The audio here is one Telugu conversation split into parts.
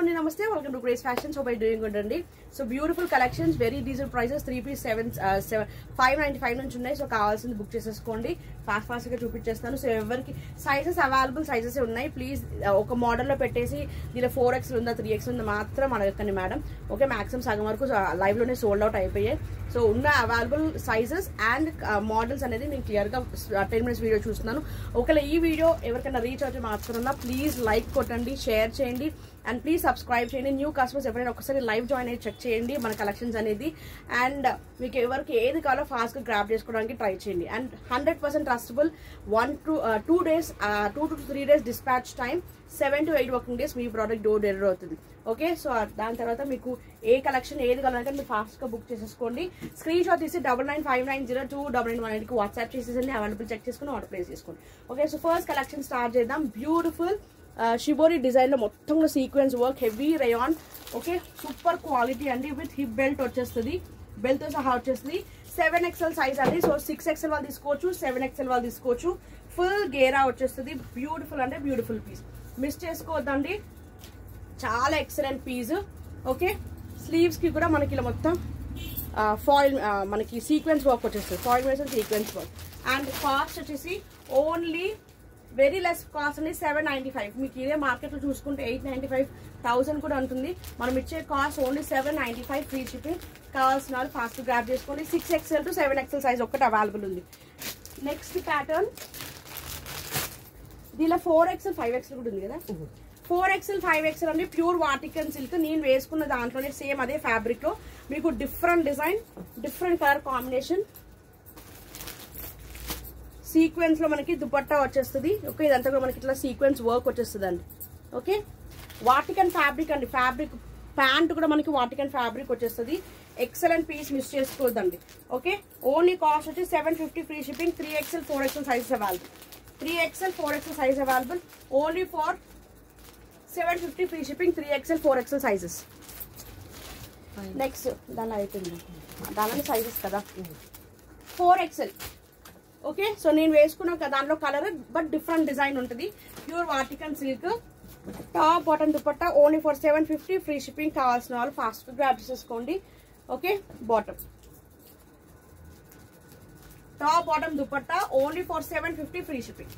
అండి నమస్తే welcome to Grace Fashions. Hope I doing good అండి. So beautiful collections, very decent prices. 3 piece 595 నుంచి ఉన్నాయి. సో కావాల్సింది బుక్ చేసేసుకోండి. ఫాస్ట్ గా చూపించేస్తాను. సో ఎవరికి సైజెస్ అవైలబుల్ సైజెస్ ఉన్నాయి. ప్లీజ్ ఒక మోడల్లో పెట్టేసి దీనిలో 4X ఉందా 3X ఉందా మాత్రం అడగకండి మేడం. ఓకే, మాక్సిమం సగం వరకు లైవ్ లోనే సోల్డ్ అవుట్ అయిపోయాయి. సో ఉన్న అవైలబుల్ సైజెస్ అండ్ మోడల్స్ అనేది నేను క్లియర్ గా 10 minutes వీడియో చూస్తున్నాను. ఒకవేళ ఈ వీడియో ఎవరికైనా రీచ్ అవుతే మాత్రం ప్లీజ్ లైక్ కొట్టండి, షేర్ చేయండి అండ్ ప్లీజ్ సబ్స్క్రైబ్ చేయండి. న్యూ కస్టమర్స్ ఎవరైనా ఒకసారి లైవ్ జాయిన్ అయ్యి చెక్ చేయండి మన కలెక్షన్స్ అనేది. అండ్ మీకు ఎవరికి ఏది కావాలో ఫాస్ట్ గా గ్రాప్ చేసుకోవడానికి ట్రై చేయండి. And 100% trustable. 2 days 2 to 3 days dispatch time, 7 to 8 working days me product door delivery అవుతుంది. ఓకే, సో దాని తర్వాత మీకు ఏ కలెక్షన్ ఏది కావాలంటే మీరు ఫాస్ట్ గా బుక్ చేసేసుకోండి. స్క్రీన్ షాట్ తీసి 9959029918 కి వాట్సాప్ చేసేసండి. అవైలబుల్ చెక్ చేసుకుని ఆర్డర్ ప్లేస్ చేసుకోండి. Okay, so first collection start చేద్దాం. బ్యూటిఫుల్ షిబోరి డిజైన్ లో మొత్తం sequence work, heavy rayon. Okay, super quality అండి. విత్ హిప్ బెల్ట్ వచ్చేస్తుంది, బెల్ట్ తో సహా వచ్చేస్తుంది. 7XL సైజ్ అండి. సో 6XL వాళ్ళు తీసుకోవచ్చు, 7XL వాళ్ళు తీసుకోవచ్చు. ఫుల్ గేరా వచ్చేస్తుంది. బ్యూటిఫుల్ అంటే బ్యూటిఫుల్ పీస్, మిస్ చేసుకోవద్దండి. చాలా ఎక్సలెంట్ పీస్. ఓకే, స్లీవ్స్ కి కూడా మనకి ఇలా మొత్తం ఫాయిల్ మనకి సీక్వెన్స్ వర్క్ వచ్చేస్తుంది. ఫాయిల్ వేసిన సీక్వెన్స్ వర్క్. అండ్ కాస్ట్ వచ్చేసి ఓన్లీ వెరీ లెస్ కాస్ట్ అండి, 795. మీకు ఇదే మార్కెట్ లో చూసుకుంటే 895,000 కూడా ఉంటుంది. మనం ఇచ్చే కాస్ట్ ఓన్లీ 795 ఫ్రీ షిప్పింగ్. కావాల్సిన వాళ్ళు ఫాస్ట్ గ్రాప్ చేసుకోండి. 6XL to 7XL సైజ్ ఒక్కటి అవైలబుల్ ఉంది. నెక్స్ట్ ప్యాటర్న్ దీనిలో 4XL 5XL కూడా ఉంది కదా. 4XL 5XL అండి. Pure Vatican silk. నేను వేసుకున్న దాంట్లోనే సేమ్ అదే ఫ్యాబ్రిక్ లో మీకు different design, different colour combination, sequence లో మనకి దుపట్టా వచ్చేస్తుంది. ఓకే, ఇదంతా కూడా మనకి ఇట్లా సీక్వెన్స్ వర్క్ వచ్చేస్తుంది అండి. ఓకే, వాటికన్ ఫ్యాబ్రిక్ అండి. ఫ్యాబ్రిక్ ప్యాంట్ కూడా మనకి వాటికన్ ఫ్యాబ్రిక్ వచ్చేస్తుంది. ఎక్సలెంట్ పీస్, మిస్ చేసుకోవద్దండి. ఓకే, ఓన్లీ కాస్ట్ వచ్చి 750 free shipping. 3XL 4XL sizes available. 3XL 4XL size available only for 750 free shipping. 3XL 4XL sizes. Next దాని అయిపోయింది, దాని సైజెస్ కదా. 4XL. ఓకే, సో నేను వేసుకున్న దాంట్లో కలర్ బట్ డిఫరెంట్ డిజైన్ ఉంటుంది. Pure Vatican silk. Top bottom dupatta only for 750 free shipping. కావాల్సిన వాళ్ళు ఫాస్ట్ గ్రాప్ చేసుకోండి. Okay, bottom top bottom dupatta only for 750 free shipping.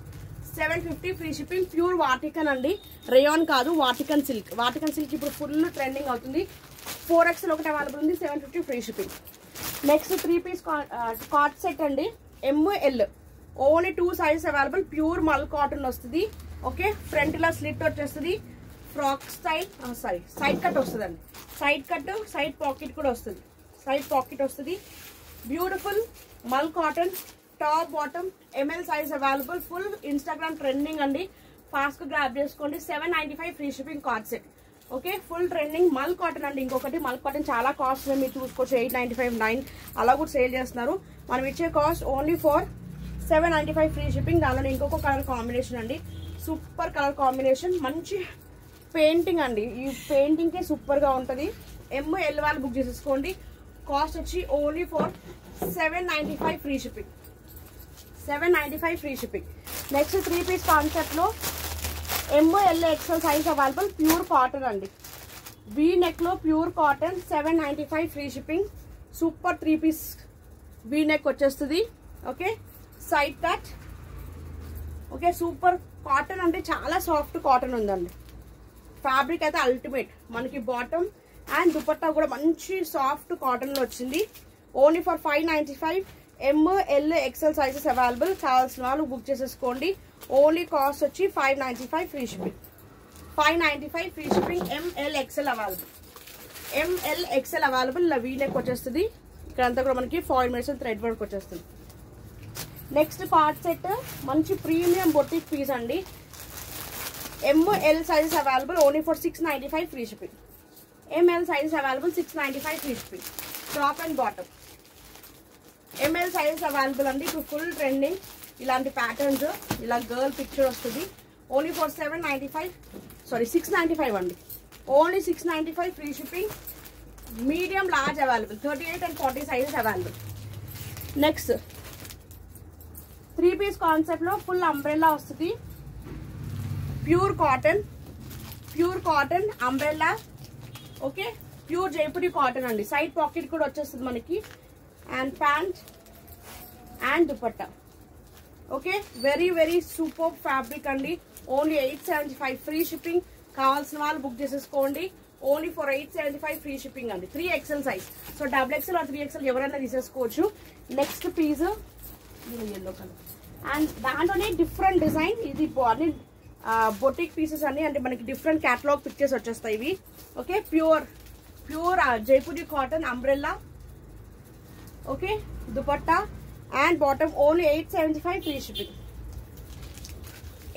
750 free shipping. Pure Vatican అండి, రేయాన్ కాదు, వాటికన్ సిల్క్. వాటికన్ సిల్క్ ఇప్పుడు ఫుల్ ట్రెండింగ్ అవుతుంది. 4XL ఒకటి అవైలబుల్ ఉంది, 750 free shipping. Next 3 piece cord set అండి. ML only 2 sizes available. Pure మల్ కాటన్ వస్తుంది. ఓకే, ఫ్రంట్ ఇలా స్లిట్ వచ్చేస్తుంది. ఫ్రాక్ స్టైల్ సైడ్ కట్ వస్తుంది అండి. సైడ్ కట్, సైడ్ పాకెట్ కూడా వస్తుంది. సైడ్ పాకెట్ వస్తుంది. బ్యూటిఫుల్ మల్ cotton. Top bottom ML size available. Full Instagram trending అండి. ఫాస్ట్ గా గ్రాప్ చేసుకోండి. 795 free shipping card set. Okay, full trending మల్ కాటన్ అండి. ఇంకొకటి మల్ కాటన్ చాలా కాస్ట్ మీరు చూసుకోవచ్చు. 895, 9 అలా కూడా సేల్ చేస్తున్నారు. మనం ఇచ్చే cost only for 795 free shipping. దానిలో ఇంకొక కలర్ కాంబినేషన్ అండి. సూపర్ కలర్ కాంబినేషన్, మంచి పెయింటింగ్ అండి. ఈ పెయింటింగ్ కే సూపర్ గా ఉంటది. ML వాళ్ళు బుక్ చేసేసుకోండి. కాస్ట్ వచ్చి only for 795 free shipping. 795 free shipping. Next 3 piece concept లో ML XL size available. Pure cotton అండి. వీ నెక్ లో pure cotton. 795 free shipping. Super 3 piece V neck వచ్చేస్తుంది. Okay, side cut. Okay, super cotton అంటే చాలా సాఫ్ట్ కాటన్ ఉందండి. ఫ్యాబ్రిక్ అయితే అల్టిమేట్. మనకి బాటమ్ అండ్ దుపట్టా కూడా మంచి సాఫ్ట్ కాటన్ లో వచ్చింది. Only for 595. ML XL sizes available. కావాల్సిన వాళ్ళు బుక్ చేసేసుకోండి. ఓన్లీ కాస్ట్ వచ్చి 595 free shipping. 595 free shipping. ML XL available. ML XL available. ఇలా వీ నెక్ వచ్చేస్తుంది. ఇక్కడంతా కూడా మనకి ఫాయిల్ మెడిసిన్ థ్రెడ్ వర్క్ వచ్చేస్తుంది. నెక్స్ట్ కార్డ్ సెట్ మంచి ప్రీమియం బొటిక్ పీస్ అండి. ML sizes available only for 695 free shipping. ML sizes available 695 free shipping. Top and bottom ML sizes available అండి. ఇప్పుడు ఫుల్ ట్రెండింగ్ ఇలాంటి ప్యాటర్న్స్. ఇలా గర్ల్ పిక్చర్ వస్తుంది. ఓన్లీ ఫర్ 695 అండి. Only 695 free shipping. Medium large available. 38 and 40 sizes available. Next 3 piece concept లో ఫుల్ అంబ్రెల్లా వస్తుంది. Pure cotton. Pure cotton umbrella. Okay, pure Jaipuri cotton అండి. సైడ్ పాకెట్ కూడా వచ్చేస్తుంది మనకి. And pant and dupatta. Okay, very very super fabric అండి. Only 875 free shipping. కావాల్సిన వాళ్ళు బుక్ చేసేసుకోండి. ఓన్లీ ఫర్ 875 ఫ్రీ షిప్పింగ్ అండి. 3XL size. So XXL are 3XL ఎవరైనా తీసేసుకోవచ్చు. Next piece yellow colour and దాంట్లోనే డిఫరెంట్ డిజైన్. ఇది అన్ని బొటిక్ పీసెస్ అన్ని అంటే మనకి డిఫరెంట్ క్యాటలాగ్ పిక్చర్స్ వచ్చేస్తాయి ఇవి. Okay, pure Jaipuri cotton umbrella. Okay, dupatta and bottom. Only 875 free shipping.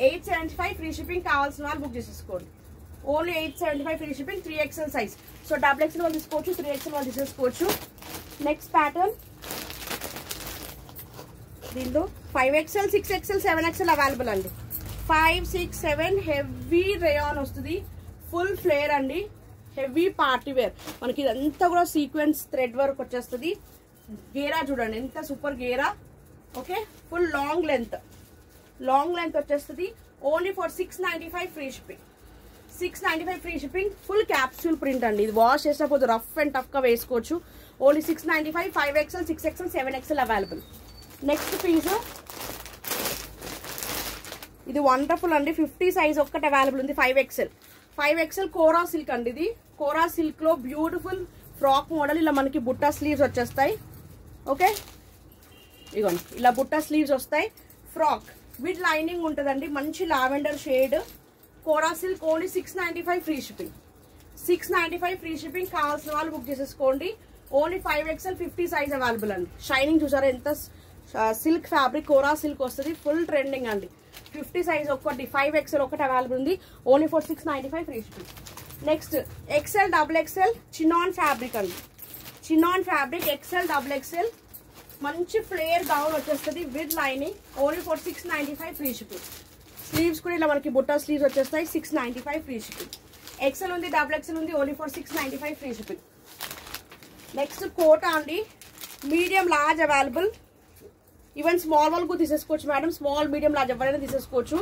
875 free shipping. కావాల్సిన వాళ్ళు బుక్ చేసేసుకోండి. Only 875 free shipping. 3XL size. So XXL వాళ్ళు తీసుకోవచ్చు, 3XL వాళ్ళు తీసేసుకోవచ్చు. నెక్స్ట్ ప్యాటర్న్ దీంట్లో 5XL, 6XL, 7XL అవైలబుల్ అండి. 5, 6, 7 హెవీ రేయాన్ వస్తుంది. ఫుల్ ఫ్లేర్ అండి. Heavy party wear. మనకి ఇదంతా కూడా సీక్వెన్స్ థ్రెడ్ వర్క్ వచ్చేస్తుంది. గేరా చూడండి ఎంత సూపర్ గేరా. ఓకే, ఫుల్ లాంగ్ లెంత్ వచ్చేస్తుంది. Only for 695 free shipping. 695 free shipping. Full capsule print అండి. ఇది వాష్ చేసినప్పుడు రఫ్ అండ్ టఫ్ గా వేసుకోవచ్చు. Only 695. 5XL, 6XL, 7XL available. Next piece ఇది వండర్ఫుల్ అండి. 50 సైజ్ ఒక్కటి అవైలబుల్ ఉంది. 5XL కోరా సిల్క్ అండి. ఇది కోరా సిల్క్ లో బ్యూటిఫుల్ ఫ్రాక్ మోడల్. ఇలా మనకి బుట్టా స్లీవ్స్ వచ్చేస్తాయి. ఓకే, ఇగోండి ఇలా బుట్టా స్లీవ్స్ వస్తాయి. ఫ్రాక్ విత్ లైనింగ్ ఉంటుందండి. మంచి lavender shade kora silk. Only 695 free shipping. 695 free shipping. కావాల్సిన వాళ్ళు బుక్ చేసేసుకోండి. ఓన్లీ 5XL 50 సైజ్ అవైలబుల్ అండి. షైనింగ్ చూసారా ఎంత సిల్క్ ఫ్యాబ్రిక్. కోరా సిల్క్ వస్తుంది. ఫుల్ ట్రెండింగ్ అండి. 50 సైజ్ ఒక్కటి. 5XL ఒకటి అవైలబుల్ ఉంది. Only for 695 free shipping. Next XL, XXL chinon fabric అండి. చినాన్ ఫ్యాబ్రిక్ XL, XXL మంచి ఫ్లేర్ గౌన్ వచ్చేస్తుంది with lining. Only for 695 free shipping. Sleeves కూడా ఇలా మనకి బుట్టా స్లీవ్స్ వచ్చేస్తాయి. 695 ఫ్రీ షిప్పింగ్. XL ఉంది, XXL ఉంది. Only for 695 free shipping. Next Kota అండి. Medium large available. Even small వాళ్ళకు తీసేసుకోవచ్చు మేడం. స్మాల్, మీడియం, లార్జ్ ఎవరైనా తీసేసుకోవచ్చు.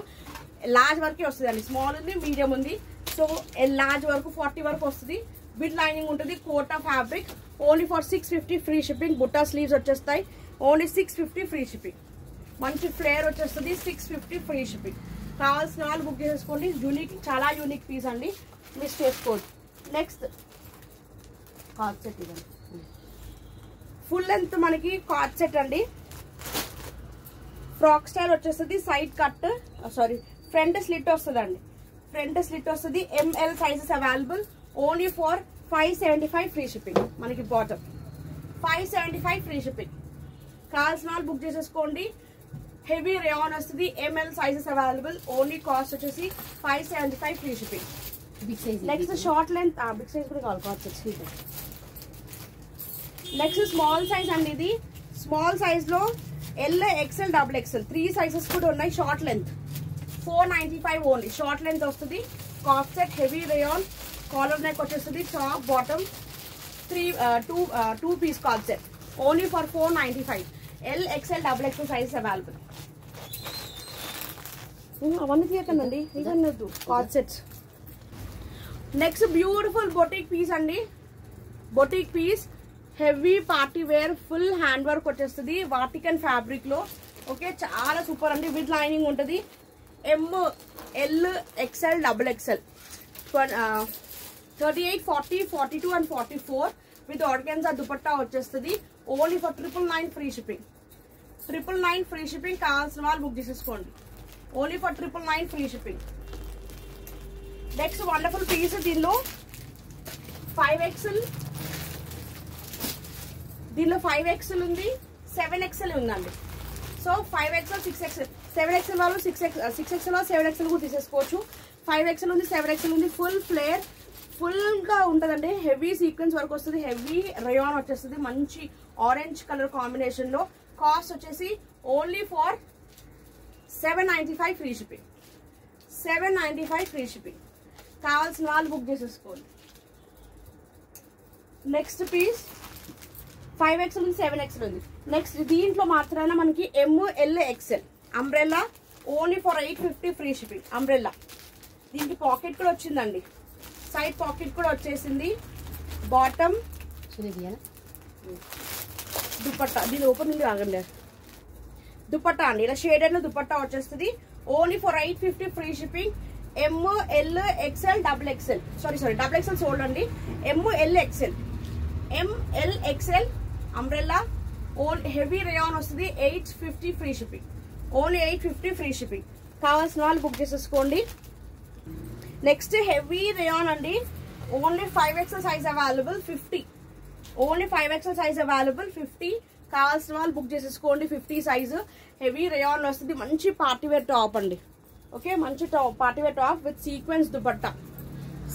లార్జ్ వరకే వస్తుంది అండి. స్మాల్ ఉంది, మీడియం ఉంది. సో లార్జ్ వరకు 40 వరకు వస్తుంది. విత్ లైనింగ్ ఉంటుంది. Kota fabric. Only for 650 free shipping. Butta sleeves వచ్చేస్తాయి. Only 650 free shipping. మంచి ఫ్లేర్ వచ్చేస్తుంది. 650 ఫ్రీ షిప్పింగ్. కావాల్సిన వాళ్ళు బుక్ చేసేసుకోండి. యూనిక్, చాలా యూనిక్ పీస్ అండి. మిస్ చేసుకోండి. నెక్స్ట్ కార్డ్ సెట్ ఇవ్వండి. ఫుల్ లెంత్ మనకి కార్డ్ సెట్ అండి. ఫ్రాక్ స్టైల్ వచ్చేస్తుంది. Side cut sari front slit వస్తుంది అండి. ఫ్రంట్ స్లిట్ వస్తుంది. ML sizes available. Only for 575 free shipping. మనకి బాటమ్ 575 ఫ్రీ షిప్పింగ్. కావాల్సిన వాళ్ళు బుక్ చేసేసుకోండి. హెవీ రేయాన్ వస్తుంది. ML sizes available. Only cost వచ్చేసి 575 free shipping. Next short length big size కూడా కావాలి. కాస్ట్ నెక్స్ట్ స్మాల్ సైజ్ అండి. ఇది స్మాల్ సైజ్ లో L, XL, XXL 3 సైజెస్ కూడా ఉన్నాయి. Short length 495 only. Short length వస్తుంది. Cost set heavy rayon. Collar neck వచ్చేస్తుంది. Top bottom 2 piece cost set. Only for 495. L, XL, XXL sizes available. అవన్నీ తీయకండి. ఇవన్నీ వద్దు. Cost sets. Next beautiful boutique piece అండి. Boutique piece heavy party wear. Full hand work వచ్చేస్తుంది. వాటికన్ ఫ్యాబ్రిక్ లో. ఓకే, చాలా సూపర్ అండి. విత్ లైనింగ్ ఉంటుంది. ML, XL, XXL 38, 40, 42 and 44 with organza dupatta వచ్చేస్తుంది. Only for 999 free shipping. 999 free shipping. కావాల్సిన వాళ్ళు బుక్ చేసేసుకోండి. Only for 999 free shipping. Next wonderful piece. దీనిలో 5XL, దీనిలో 5XL ఉంది, 7XL ఉందండి. సో 5XL, 6XL, 7XL వాళ్ళు 6XL 7XL కూడా తీసేసుకోవచ్చు. 5XL ఉంది, 7XL ఉంది. ఫుల్ ఫ్లేర్, ఫుల్ గా ఉంటదండి. హెవీ సీక్వెన్స్ వర్క్ వస్తుంది. హెవీ రేయాన్ వచ్చేస్తుంది. మంచి ఆరెంజ్ కలర్ కాంబినేషన్ లో. కాస్ట్ వచ్చేసి only for 795 free shipping. 795 free shipping. కావాల్సిన వాళ్ళు బుక్ చేసేసుకోండి. నెక్స్ట్ పీస్ 5XL ఉంది, 7XL ఉంది. నెక్స్ట్ దీంట్లో మాత్రాన మనకి ML, XL umbrella. Only for 850 free shipping. Umbrella దీనికి పాకెట్ కూడా వచ్చిందండి, సైడ్ పాకెట్ కూడా వచ్చేసింది. బాటమ్ దుపట్టా, దీని ఓపెన్ నుండి ఆగండి. దుపట్టా అండి, ఇలా షేడెడ్ లో దుపట్టా వచ్చేస్తుంది. Only for 850 free shipping. ML XL double XL sorry double XL sold అండి. ML XL ML XL umbrella heavy rayon వస్తుంది. 850 free shipping. Only 850 free shipping. కావాల్సిన వాళ్ళు బుక్ చేసేసుకోండి. నెక్స్ట్ హెవీ రేయాన్ అండి. Only 5XL size available 50. Only 5XL size available 50. కావాల్సిన వాళ్ళు బుక్ చేసేసుకోండి. 50 సైజు హెవీ రేయాన్ వస్తుంది. మంచి పార్టీవేర్ టాప్ అండి. ఓకే, మంచి top, party wear top with sequence dupatta.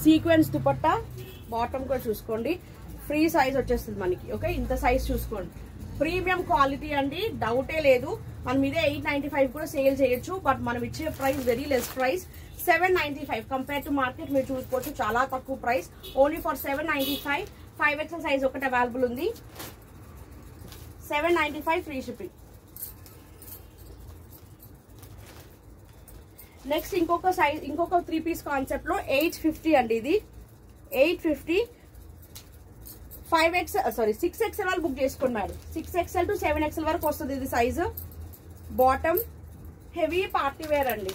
Sequence dupatta bottom కూడా చూసుకోండి. ఫ్రీ సైజ్ వచ్చేస్తుంది మనకి. ఓకే, ఇంత సైజ్ చూసుకోండి. ప్రీమియం క్వాలిటీ అండి, డౌటే లేదు. మనం ఇదే 895 కూడా సేల్ చేయొచ్చు. బట్ మనం ఇచ్చే price very less price, 795. Compare to market మీరు చూసుకోవచ్చు, చాలా తక్కువ price. Only for 795. 5XL size ఒకటి అవైలబుల్ ఉంది. 795 ఫ్రీ షిప్పింగ్. నెక్స్ట్ ఇంకొక సైజ్, ఇంకొక 3 పీస్ కాన్సెప్ట్ లో 850 అండి. ఇది 850. 6XL వాళ్ళు బుక్ చేసుకోండి మేడం. 6XL to 7XL వరకు వస్తుంది ఇది size. Bottom heavy party wear అండి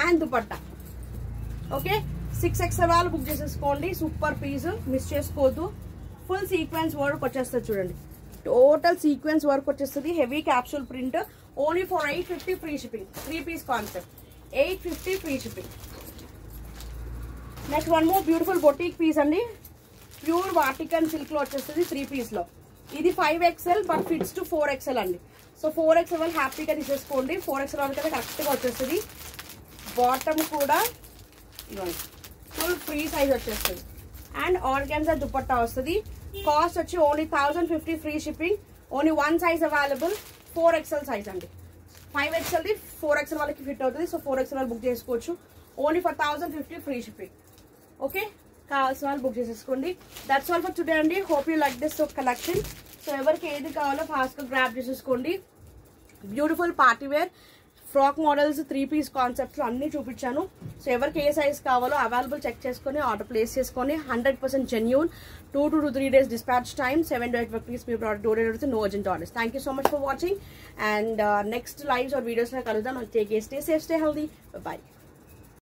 అండ్ దుపట్టా. ఓకే, 6XL వాళ్ళు బుక్ చేసేసుకోండి. సూపర్ పీస్, మిస్ చేసుకోవద్దు. ఫుల్ సీక్వెన్స్ వర్క్ వచ్చేస్తుంది చూడండి. టోటల్ సీక్వెన్స్ వర్క్ వచ్చేస్తుంది. Heavy capsule print. Only for 850 free shipping. 3 piece concept 850 free shipping. Next one more beautiful boutique piece అండి. ప్యూర్ వాటికన్ సిల్క్ లో వచ్చేస్తుంది 3 పీస్ లో. ఇది 5XL but fits to 4XL అండి. సో 4XL వాళ్ళు హ్యాపీగా తీసేసుకోండి. 4XL వాళ్ళకి కరెక్ట్ గా వచ్చేస్తుంది. బాటమ్ కూడా ఇవ్వండి, ఫుల్ ఫ్రీ సైజ్ వచ్చేస్తుంది. అండ్ ఆర్గాన్జా దుపట్టా వస్తుంది. కాస్ట్ వచ్చి only 1050 free shipping. Only 1 size available, 4XL size అండి. 5XL ది 4XL వాళ్ళకి ఫిట్ అవుతుంది. సో 4XL వాళ్ళు బుక్ చేసుకోవచ్చు. Only for 1050 free shipping. Okay, కావాల్సిన వాళ్ళు బుక్ చేసేసుకోండి. దట్స్ ఆల్ ఫర్ టుడే అండి. Hope you like this collection. So ఎవరికి ఏది కావాలో ఫాస్ట్ గా గ్రాప్ చేసేసుకోండి. Beautiful party wear frock models 3 piece concepts అన్ని చూపించాను. సో ఎవరికి ఏ సైజ్ కావాలో అవైలబుల్ చెక్ చేసుకొని ఆర్డర్ ప్లేస్ చేసుకొని 100% genuine. 2 to 3 days dispatch time. 7 to 8 work weeks మీ product door delivery, no urgent orders. Thank you so much for watching. And next lives or videos లో కలుద్దాం. Take care, stay safe, stay healthy. By.